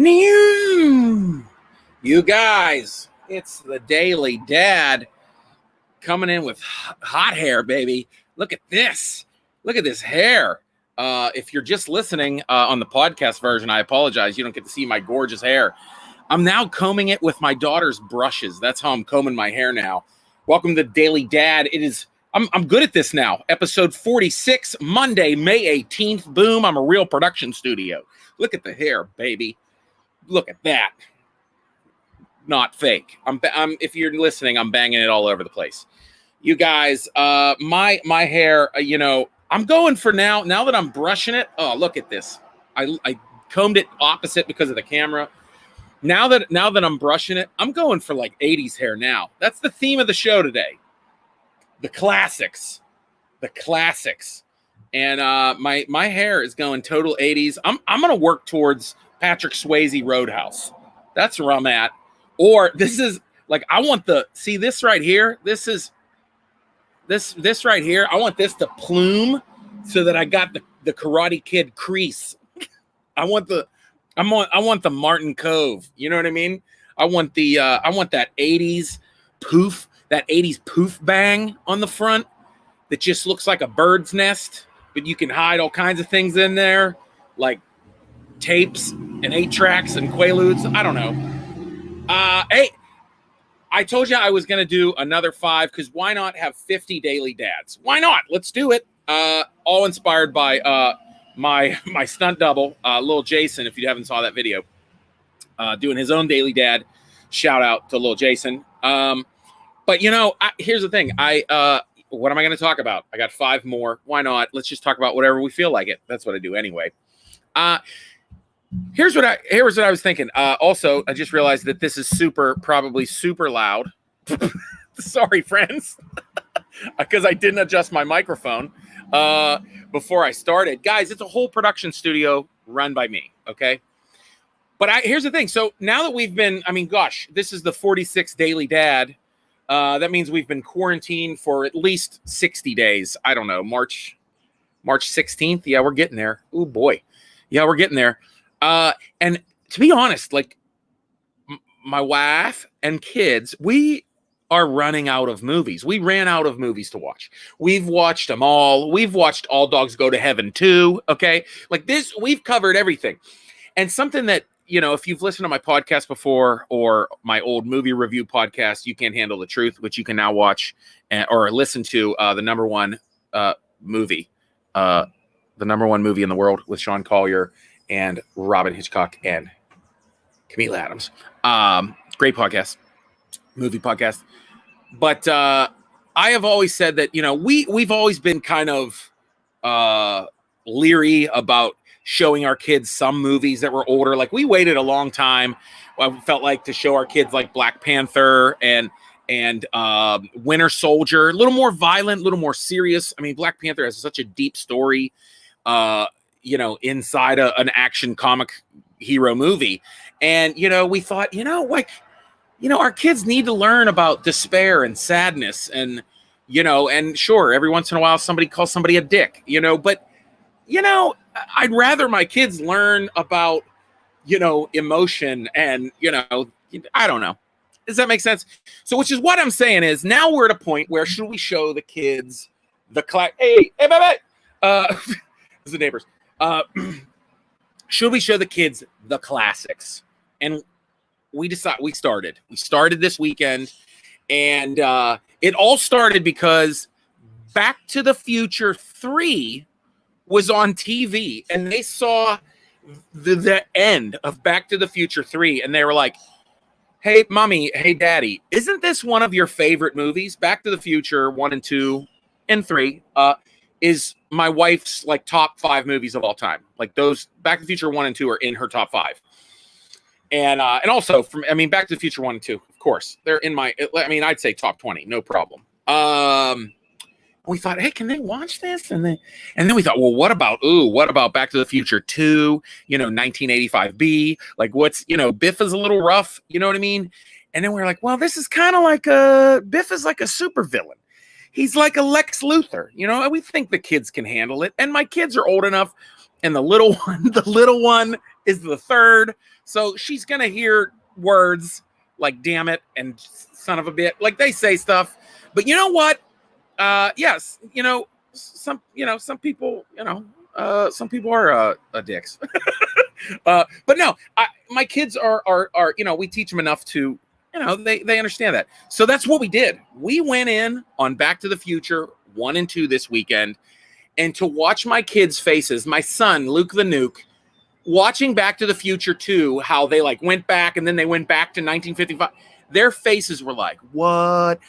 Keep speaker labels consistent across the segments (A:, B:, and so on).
A: New, you guys, it's the Daily Dad coming in with hot hair, baby. Look at this. Look at this hair. If you're just listening on the podcast version, I apologize. You don't get to see my gorgeous hair. I'm now combing it with my daughter's brushes. That's how I'm combing my hair now. Welcome to Daily Dad. I'm good at this now. Episode 46, Monday, May 18th. Boom, I'm a real production studio. Look at the hair, baby. Look at that. Not fake. If you're listening, I'm banging it all over the place. You guys, my hair, I'm going for now that I'm brushing it. Oh, look at this. I combed it opposite because of the camera. Now that I'm brushing it, I'm going for like 80s hair now. That's the theme of the show today. The classics. And my hair is going total 80s. I'm going to work towards Patrick Swayze Roadhouse. That's where I'm at. Or this is like, I want see this right here. This right here. I want this to plume so that I got the Karate Kid crease. I want the Martin Cove. You know what I mean? I want that 80s poof, that 80s poof bang on the front that just looks like a bird's nest, but you can hide all kinds of things in there, like tapes and 8-tracks and Quaaludes. I don't know. Hey, I told you I was going to do another 5 because why not have 50 daily dads? Why not? Let's do it. All inspired by my stunt double, Lil Jason, if you haven't saw that video, doing his own daily dad. Shout out to Lil Jason. But here's the thing. What am I going to talk about? I got 5 more. Why not? Let's just talk about whatever we feel like it. That's what I do anyway. Here's what I was thinking. Also, I just realized that this is probably super loud. Sorry, friends, because I didn't adjust my microphone before I started. Guys, it's a whole production studio run by me. Okay. But here's the thing. So now that we've been, this is the 46th Daily Dad. That means we've been quarantined for at least 60 days. I don't know, March 16th. Yeah, we're getting there. Oh boy. Yeah, we're getting there. And to be honest, like my wife and kids, we are running out of movies. We ran out of movies to watch. We've watched them all. We've watched All Dogs Go to Heaven too. Okay. Like this, we've covered everything. And something that, if you've listened to my podcast before or my old movie review podcast, You Can't Handle the Truth, which you can now watch or listen to the number one movie in the world with Sean Collier and Robin Hitchcock and Camille Adams. Great podcast, movie podcast. But I have always said that, we've always been kind of leery about showing our kids some movies that were older. Like we waited a long time. I felt like to show our kids like Black Panther and Winter Soldier, a little more violent, a little more serious. Black Panther has such a deep story, inside an action comic hero movie. And, we thought, our kids need to learn about despair and sadness and, and sure, every once in a while, somebody calls somebody a dick, but, I'd rather my kids learn about, emotion and, I don't know. Does that make sense? So, which is what I'm saying is now we're at a point where should we show the kids hey, baby, this is the neighbors. Should we show the kids the classics? And we started this weekend, and it all started because Back to the Future 3 was on TV, and they saw the end of Back to the Future 3, and they were like, hey, mommy, hey, daddy, isn't this one of your favorite movies? Back to the Future 1 and 2 and 3 is my wife's like top 5 movies of all time. Like those Back to the Future 1 and 2 are in her top 5. And also Back to the Future 1 and 2, of course, they're in my, I'd say top 20, no problem. We thought, hey, can they watch this? And then we thought, well, what about Back to the Future 2, 1985B? Like what's, Biff is a little rough, you know what I mean? And then we were like, well, this is kind of like Biff is like a super villain. He's like a Lex Luthor, we think the kids can handle it. And my kids are old enough, and the little one is the third. So she's going to hear words like damn it and son of a bit. Like they say stuff. But you know what? Yes, some people, some people are dicks. But no, my kids are, we teach them enough to, they understand that. So that's what we did. We went in on Back to the Future 1 and 2 this weekend, and to watch my kids' faces, my son, Luke the Nuke, watching Back to the Future 2, how they like went back and then they went back to 1955. Their faces were like, what?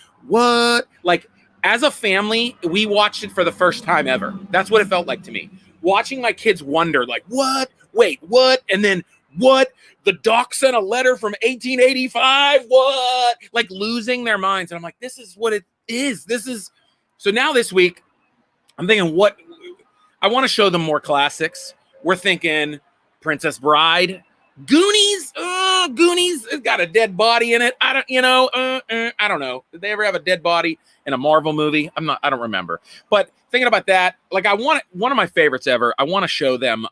A: Like, as a family, we watched it for the first time ever. That's what it felt like to me. Watching my kids wonder, like, what? Wait, what? And then what? The doc sent a letter from 1885? What? Like losing their minds. And I'm like, this is what it is. So now this week, I'm thinking what I want to show them more classics. We're thinking Princess Bride, Goonies. Goonies has got a dead body in it. I don't know. Did they ever have a dead body in a Marvel movie? I don't remember. But thinking about that, like one of my favorites ever. I want to show them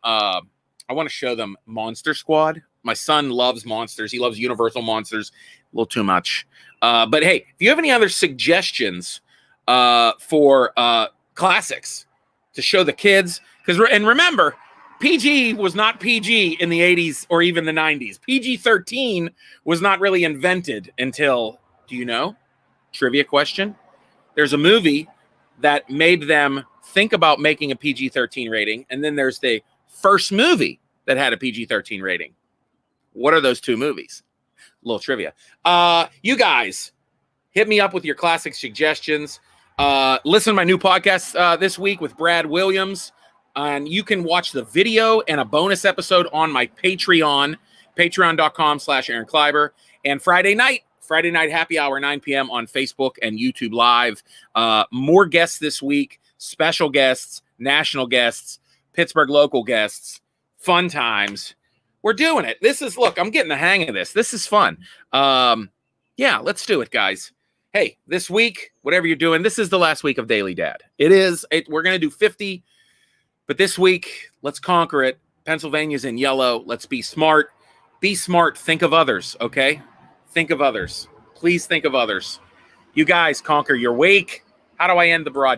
A: Monster Squad. My son loves monsters. He loves Universal monsters a little too much. But hey, if you have any other suggestions for classics to show the kids, and remember, PG was not PG in the 80s or even the 90s. PG-13 was not really invented until, do you know? Trivia question. There's a movie that made them think about making a PG-13 rating, and then there's the first movie that had a PG-13 rating. What are those two movies? A little trivia. You guys, hit me up with your classic suggestions. Listen to my new podcast this week with Brad Williams. And you can watch the video and a bonus episode on my Patreon, patreon.com/Aaron Kleiber. And Friday night happy hour, 9 p.m. on Facebook and YouTube Live. More guests this week, special guests, national guests, Pittsburgh local guests, fun times. We're doing it. Look, I'm getting the hang of this. This is fun. Yeah, let's do it, guys. Hey, this week, whatever you're doing, this is the last week of Daily Dad. We're going to do 50. But this week, let's conquer it. Pennsylvania's in yellow. Let's be smart. Be smart. Think of others, okay? Think of others. Please think of others. You guys conquer your week. How do I end the broadcast?